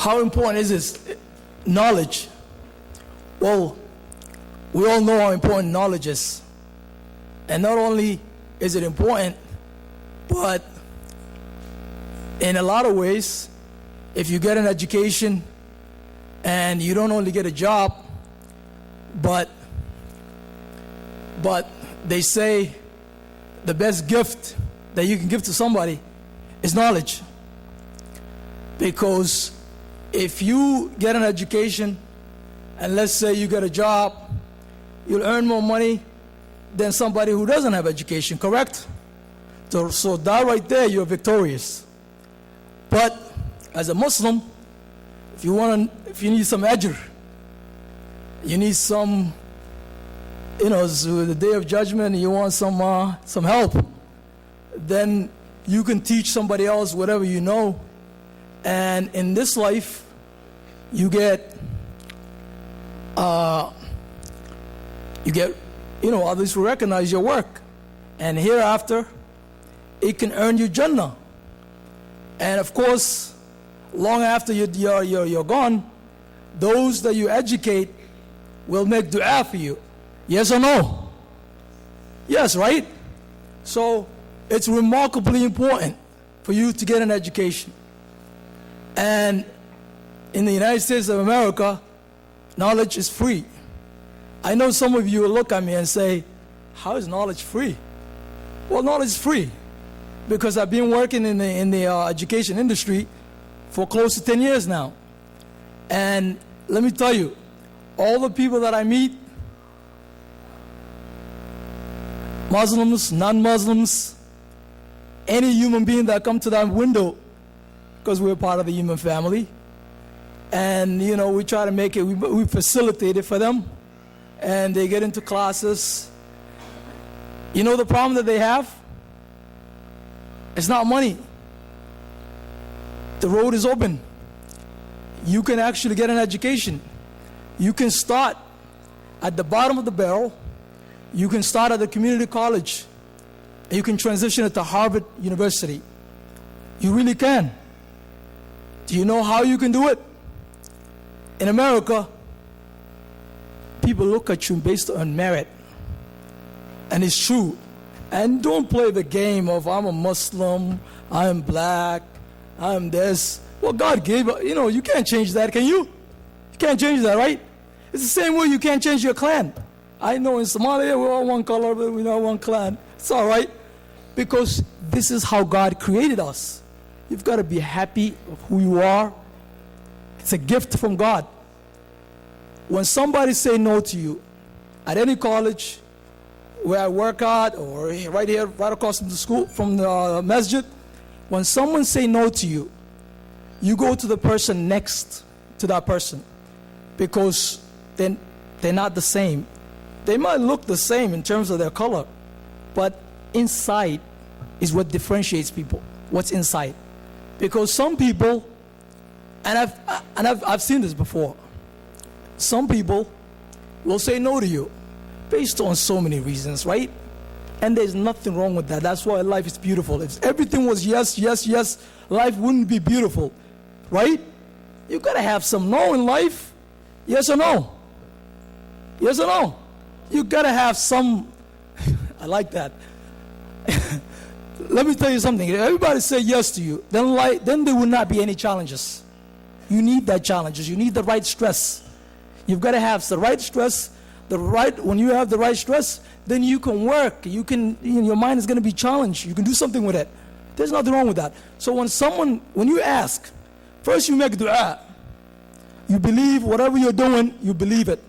How important is this? Knowledge. Well, we all know how important knowledge is. And not only is it important, but in a lot of ways, if you get an education and you don't only get a job, but they say the best gift that you can give to somebody is knowledge. Because if you get an education and let's say you get a job, you'll earn more money than somebody who doesn't have education, correct? So that right there, you're victorious. But as a Muslim, if you need some ajr, you need some, so the day of judgment, you want some help, then you can teach somebody else whatever you know. And in this life, you get others will recognize your work. And hereafter, it can earn you Jannah. And of course, long after you're gone, those that you educate will make dua for you. Yes or no? Yes, right? So it's remarkably important for you to get an education. And in the United States of America, knowledge is free. I know some of you will look at me and say, how is knowledge free? Well, knowledge is free because I've been working in the education industry for close to 10 years now. And let me tell you, all the people that I meet, Muslims, non-Muslims, any human being that come to that window, because we're part of the human family, and we try to make it, we facilitate it for them, and they get into classes. You know the problem that they have? It's not money. The road is open. You can actually get an education. You can start at the bottom of the barrel. You can start at the community college. And you can transition it to Harvard University. You really can. Do you know how you can do it? In America, people look at you based on merit. And it's true. And don't play the game of I'm a Muslim, I'm black, I'm this. Well, God gave, you can't change that, can you? You can't change that, right? It's the same way you can't change your clan. I know in Somalia we're all one color, but we're not one clan. It's all right. Because this is how God created us. You've got to be happy of who you are. It's a gift from God. When somebody say no to you, at any college, where I work at, or right here, right across from the school, from the masjid, when someone say no to you, you go to the person next to that person, because then they're not the same. They might look the same in terms of their color, but inside is what differentiates people. What's inside? Because some people, and I've seen this before, some people will say no to you based on so many reasons, right? And there's nothing wrong with that. That's why life is beautiful. If everything was yes, yes, yes, life wouldn't be beautiful, right? You gotta have some no in life. Yes or no? Yes or no? You gotta have some. I like that. Let me tell you something. If everybody say yes to you, then there will not be any challenges. You need that challenges. You need the right stress. You've got to have the right stress. When you have the right stress, then you can work. Your mind is going to be challenged. You can do something with it. There's nothing wrong with that. So when you ask, first you make dua. You believe whatever you're doing, you believe it.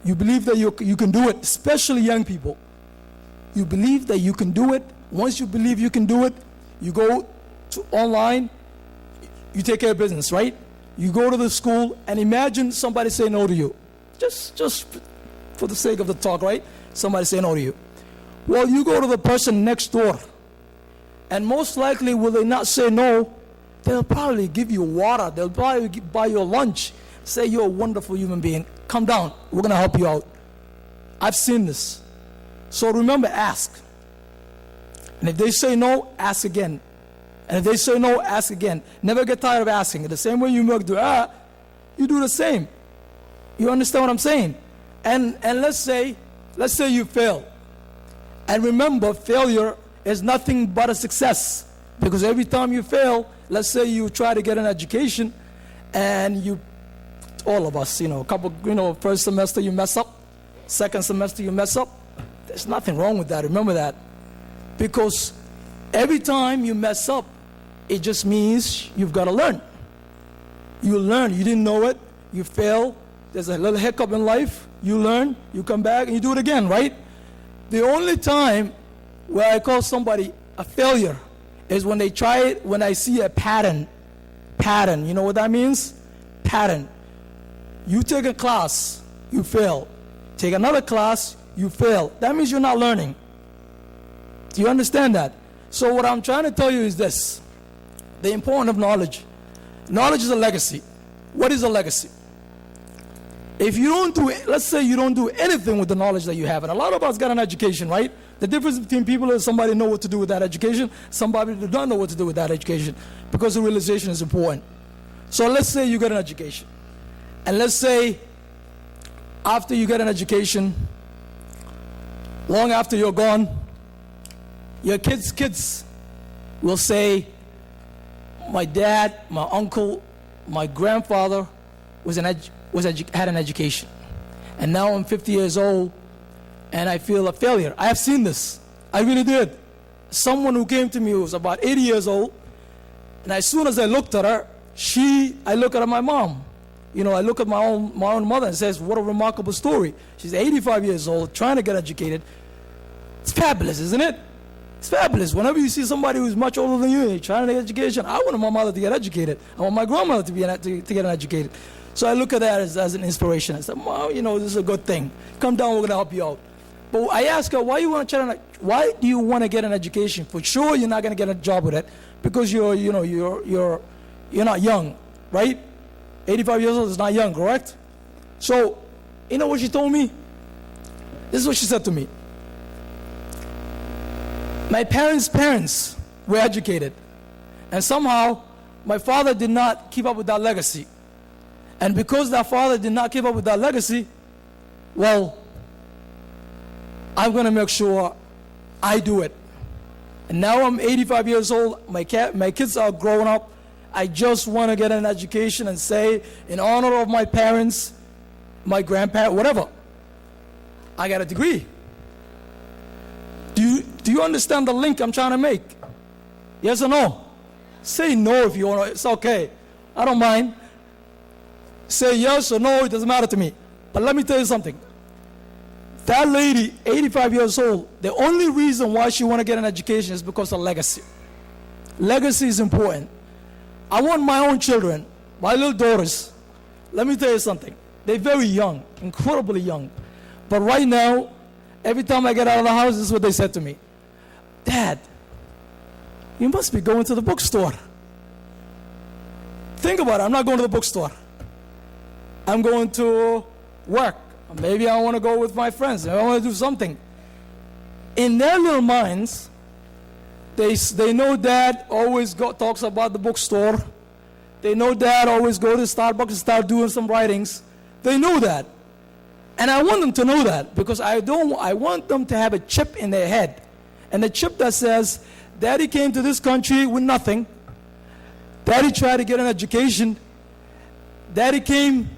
You believe that you can do it, especially young people. You believe that you can do it. Once you believe you can do it, you go to online, you take care of business, right? You go to the school, and imagine somebody say no to you. Just for the sake of the talk, right? Somebody say no to you. Well, you go to the person next door, and most likely will they not say no, they'll probably give you water. They'll probably buy you lunch. Say, you're a wonderful human being. Come down. We're going to help you out. I've seen this. So remember, ask. And if they say no, ask again. And if they say no, ask again. Never get tired of asking. The same way you make dua, you do the same. You understand what I'm saying? And let's say you fail. And remember, failure is nothing but a success. Because every time you fail, let's say you try to get an education, and all of us, first semester you mess up, second semester you mess up. There's nothing wrong with that. Remember that. Because every time you mess up, it just means you've got to learn. You learn. You didn't know it. You fail. There's a little hiccup in life. You learn. You come back and you do it again, right? The only time where I call somebody a failure is when they try it, when I see a pattern. Pattern. You know what that means? Pattern. You take a class, you fail. Take another class, you fail. That means you're not learning. Do you understand that? So what I'm trying to tell you is this. The importance of knowledge. Knowledge is a legacy. What is a legacy? If you don't do, let's say you don't do anything with the knowledge that you have, and a lot of us got an education, right? The difference between people is somebody know what to do with that education, somebody does not know what to do with that education, because the realization is important. So let's say you get an education, and let's say after you get an education, long after you're gone, your kids will say, my dad, my uncle, my grandfather had an education. And now I'm 50 years old and I feel a failure. I have seen this. I really did. Someone who came to me who was about 80 years old, and as soon as I looked at her, I look at my mom. I look at my own mother and says, what a remarkable story. She's 85 years old, trying to get educated. It's fabulous, isn't it? It's fabulous. Whenever you see somebody who's much older than you trying to get education, I want my mother to get educated. I want my grandmother to get educated. So I look at that as an inspiration. I said, Mom, this is a good thing. Come down, we're going to help you out. But I asked her, why do you want to get an education? For sure, you're not going to get a job with it because you're not young, right? 85 years old is not young, correct? So, you know what she told me? This is what she said to me. My parents were educated, and somehow my father did not keep up with that legacy. And because that father did not keep up with that legacy, well, I'm going to make sure I do it. And now I'm 85 years old, my kids are growing up. I just want to get an education and say, in honor of my parents, my grandparents, whatever, I got a degree. Do you understand the link I'm trying to make? Yes or no? Say no if you want to. It's okay. I don't mind. Say yes or no, it doesn't matter to me. But let me tell you something. That lady, 85 years old, the only reason why she want to get an education is because of legacy. Legacy is important. I want my own children, my little daughters. Let me tell you something. They're very young, incredibly young. But right now, every time I get out of the house, this is what they said to me. Dad, you must be going to the bookstore. Think about it. I'm not going to the bookstore. I'm going to work. Maybe I want to go with my friends. I want to do something. In their little minds, they know Dad always talks about the bookstore. They know Dad always go to Starbucks and start doing some writings. They know that. And I want them to know that because I want them to have a chip in their head. And the chip that says, Daddy came to this country with nothing. Daddy tried to get an education. Daddy came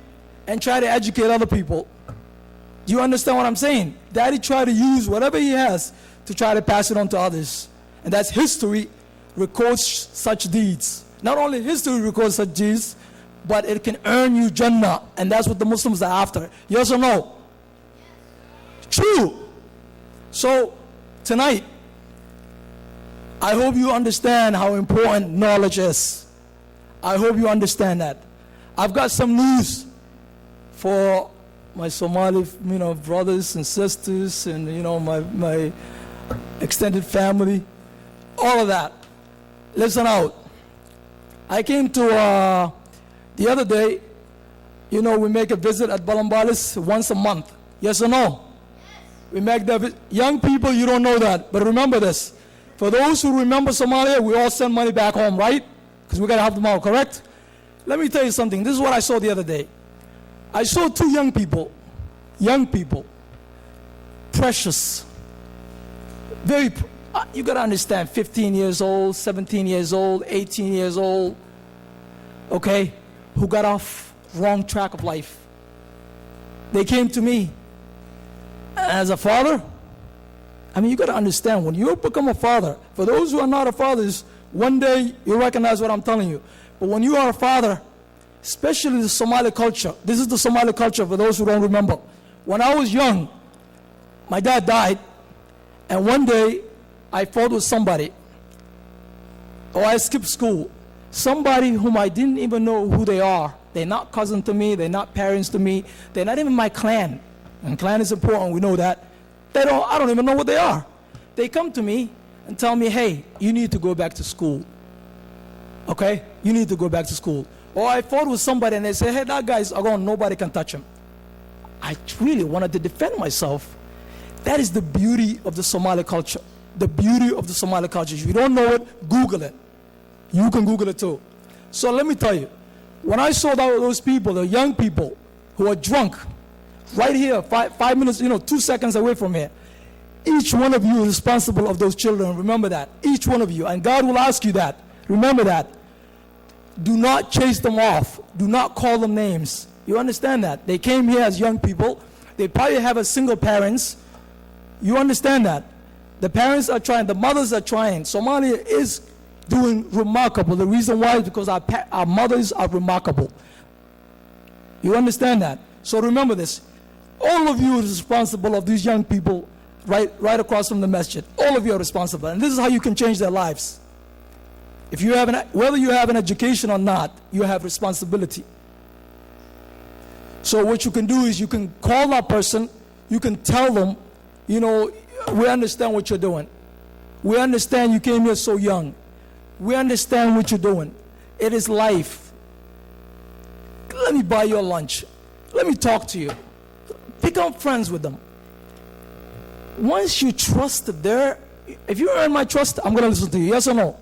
and tried to educate other people. Do you understand what I'm saying? Daddy tried to use whatever he has to try to pass it on to others. And that's history records such deeds. Not only history records such deeds, but it can earn you Jannah. And that's what the Muslims are after. Yes or no? True. So, tonight, I hope you understand how important knowledge is. I hope you understand that. I've got some news for my Somali, brothers and sisters, and my extended family, all of that. Listen out. I came to the other day. We make a visit at Balambalis once a month. Yes or no? Yes. We make that. Young people, you don't know that, but remember this. For those who remember Somalia, we all send money back home, right? Because we got to help them out, correct? Let me tell you something. This is what I saw the other day. I saw two young people, precious, you got to understand, 15 years old, 17 years old, 18 years old, okay, who got off wrong track of life. They came to me as a father. I mean, you got to understand, when you become a father, for those who are not a fathers, one day you'll recognize what I'm telling you. But when you are a father, especially the Somali culture, this is the Somali culture for those who don't remember. When I was young, my dad died, and one day I fought with somebody, or I skipped school. Somebody whom I didn't even know who they are. They're not cousin to me, they're not parents to me, they're not even my clan. And clan is important, we know that. I don't even know what they are. They come to me and tell me, hey, you need to go back to school. Okay? You need to go back to school. Or I fought with somebody and they say, hey, that guy's gone, nobody can touch him. I really wanted to defend myself. That is the beauty of the Somali culture. The beauty of the Somali culture. If you don't know it, Google it. You can Google it too. So let me tell you, when I saw those people, the young people who are drunk, right here, 5 minutes, 2 seconds away from here, each one of you is responsible of those children. Remember that. Each one of you. And God will ask you that. Remember that. Do not chase them off. Do not call them names. You understand that? They came here as young people. They probably have a single parents. You understand that? The parents are trying. The mothers are trying. Somalia is doing remarkable. The reason why is because our mothers are remarkable. You understand that? So remember this. All of you are responsible of these young people right across from the masjid. All of you are responsible. And this is how you can change their lives. If you have whether you have an education or not, you have responsibility. So what you can do is you can call that person, you can tell them, we understand what you're doing. We understand you came here so young. We understand what you're doing. It is life. Let me buy you a lunch. Let me talk to you. Become friends with them. Once you trust if you earn my trust, I'm going to listen to you. Yes or no?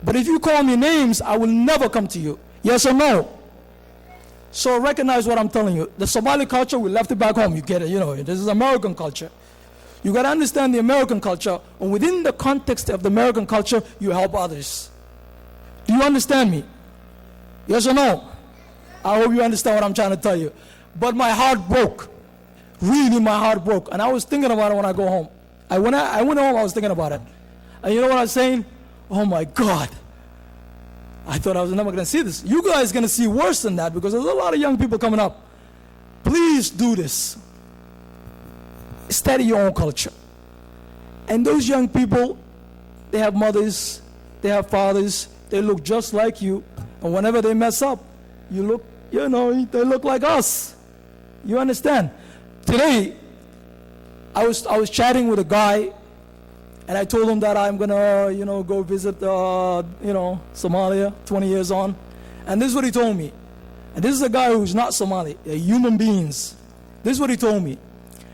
But if you call me names, I will never come to you. Yes or no? So recognize what I'm telling you. The Somali culture, we left it back home. You get it, this is American culture. You got to understand the American culture, and within the context of the American culture, you help others. Do you understand me? Yes or no? I hope you understand what I'm trying to tell you. But my heart broke. Really, my heart broke. And I was thinking about it when I go home. When I went home, I was thinking about it. And you know what I was saying? Oh my God. I thought I was never going to see this. You guys are going to see worse than that because there's a lot of young people coming up. Please do this. Study your own culture. And those young people, they have mothers, they have fathers, they look just like you. And whenever they mess up, they look like us. You understand? Today, I was chatting with a guy, and I told him that I'm gonna, go visit, Somalia, 20 years on. And this is what he told me. And this is a guy who's not Somali. They're human beings. This is what he told me.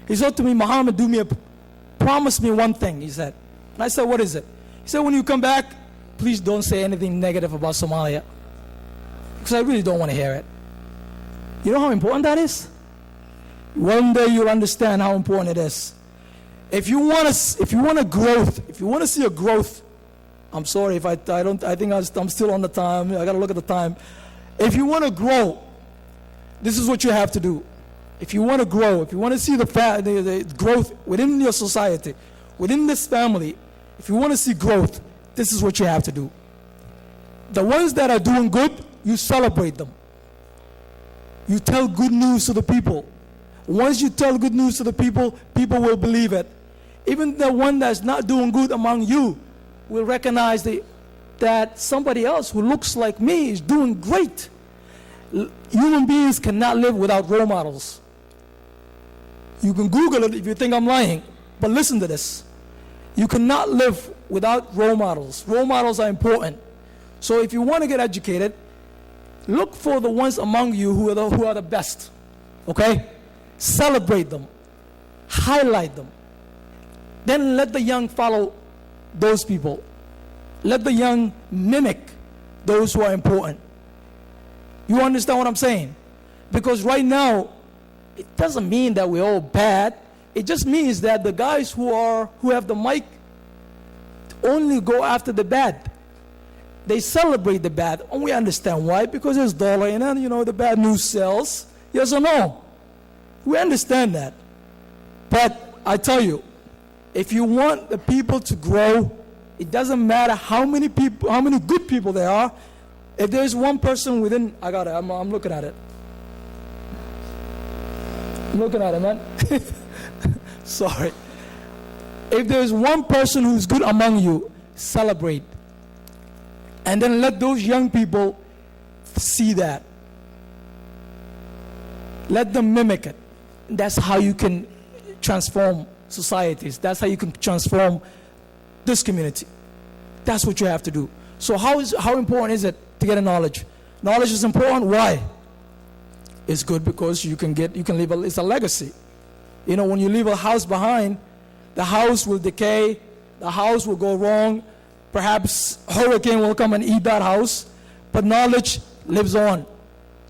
He said to me, Muhammad, promise me one thing, he said. And I said, what is it? He said, when you come back, please don't say anything negative about Somalia. Because I really don't want to hear it. You know how important that is? One day you'll understand how important it is. If you want a growth, if you want to see a growth, I'm sorry if I think I'm still on the time. I got to look at the time. If you want to grow, this is what you have to do. If you want to grow, if you want to see the growth within your society, within this family, if you want to see growth, this is what you have to do. The ones that are doing good, you celebrate them. You tell good news to the people. Once you tell good news to the people, people will believe it. Even the one that's not doing good among you will recognize that somebody else who looks like me is doing great. Human beings cannot live without role models. You can Google it if you think I'm lying, but listen to this. You cannot live without role models. Role models are important. So if you want to get educated, look for the ones among you who are the best. Okay? Celebrate them. Highlight them. Then let the young follow those people. Let the young mimic those who are important. You understand what I'm saying? Because right now, it doesn't mean that we're all bad. It just means that the guys who have the mic only go after the bad. They celebrate the bad. And we understand why. Because there's dollar in it, the bad news sells. Yes or no? We understand that. But I tell you, if you want the people to grow, it doesn't matter how many people, how many good people there are. If there's one person within, I got it, I'm looking at it. I'm looking at it, man. Sorry. If there's one person who's good among you, celebrate. And then let those young people see that. Let them mimic it. That's how you can transform societies. That's how you can transform this community. That's what you have to do. So how important is it to get a knowledge? Knowledge is important. Why? It's good because you can leave it's a legacy. When you leave a house behind, the house will decay, the house will go wrong, perhaps a hurricane will come and eat that house, but knowledge lives on.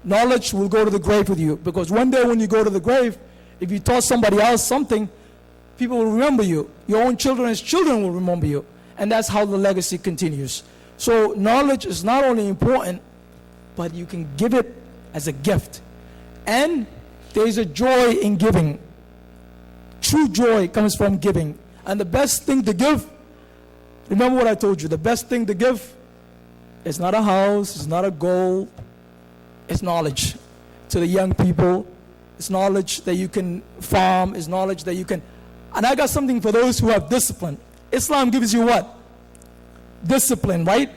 Knowledge will go to the grave with you, because one day when you go to the grave, if you taught somebody else something, people will remember you. Your own children's children will remember you, and that's how the legacy continues. So knowledge is not only important, but you can give it as a gift. And there is a joy in giving. True joy comes from giving. And the best thing to give, remember what I told you, the best thing to give is not a house, it's not a gold, it's knowledge. To the young people, it's knowledge that you can farm, it's knowledge that you can. And I got something for those who have discipline. Islam gives you what? Discipline, right?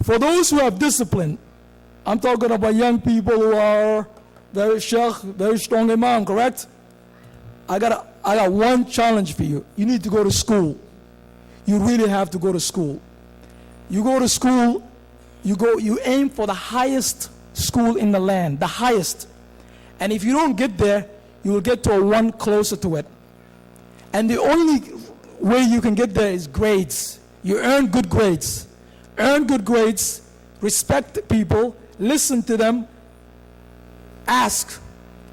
For those who have discipline, I'm talking about young people who are very sheikh, very strong imam, correct? I got one challenge for you. You need to go to school. You really have to go to school. You go to school, you aim for the highest school in the land, the highest. And if you don't get there, you will get to a one closer to it. And the only way you can get there is grades. You earn good grades. Earn good grades, respect people, listen to them, ask,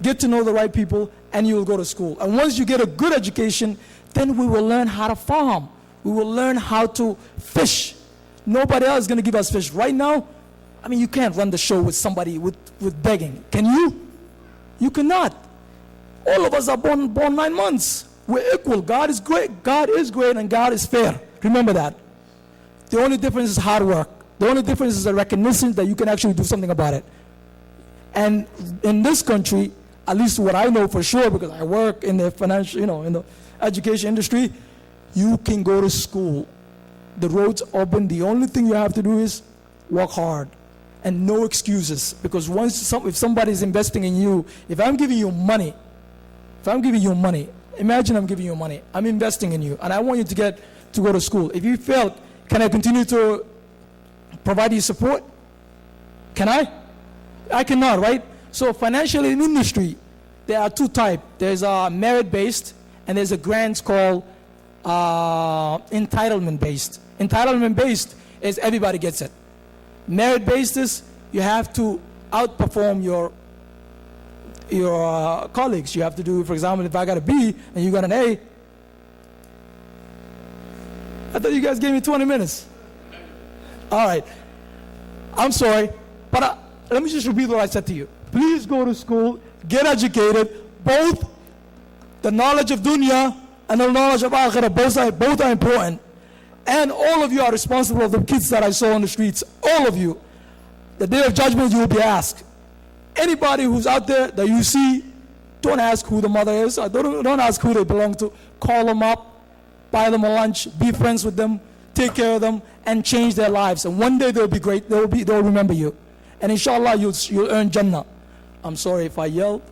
get to know the right people, and you will go to school. And once you get a good education, then we will learn how to farm. We will learn how to fish. Nobody else is going to give us fish. Right now, you can't run the show with somebody with begging. Can you? You cannot. All of us are born 9 months. We're equal. God is great. God is great and God is fair. Remember that. The only difference is hard work. The only difference is a recognition that you can actually do something about it. And in this country, at least what I know for sure, because I work in the financial, in the education industry, you can go to school. The road's open. The only thing you have to do is work hard. And no excuses. Because if somebody's investing in you, if I'm giving you money, imagine I'm giving you money. I'm investing in you. And I want you to go to school. If you failed, can I continue to provide you support? Can I? I cannot, right? So financial industry, there are two types. There's a merit-based, and there's a grants called entitlement-based. Entitlement-based is everybody gets it. Merit-based is you have to outperform your colleagues. You have to do, for example, if I got a B and you got an A, I thought you guys gave me 20 minutes. All right. I'm sorry, but let me just repeat what I said to you. Please go to school, get educated. Both the knowledge of dunya and the knowledge of akhirah, both are important. And all of you are responsible for the kids that I saw on the streets. All of you. The day of judgment, you will be asked. Anybody who's out there that you see, don't ask who the mother is. Or don't ask who they belong to. Call them up, buy them a lunch, be friends with them, take care of them, and change their lives. And one day they'll be great. They'll remember you. And inshallah, you'll earn Jannah. I'm sorry if I yelled.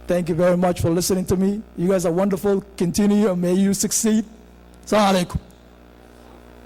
Thank you very much for listening to me. You guys are wonderful. Continue and may you succeed. Assalamu alaikum.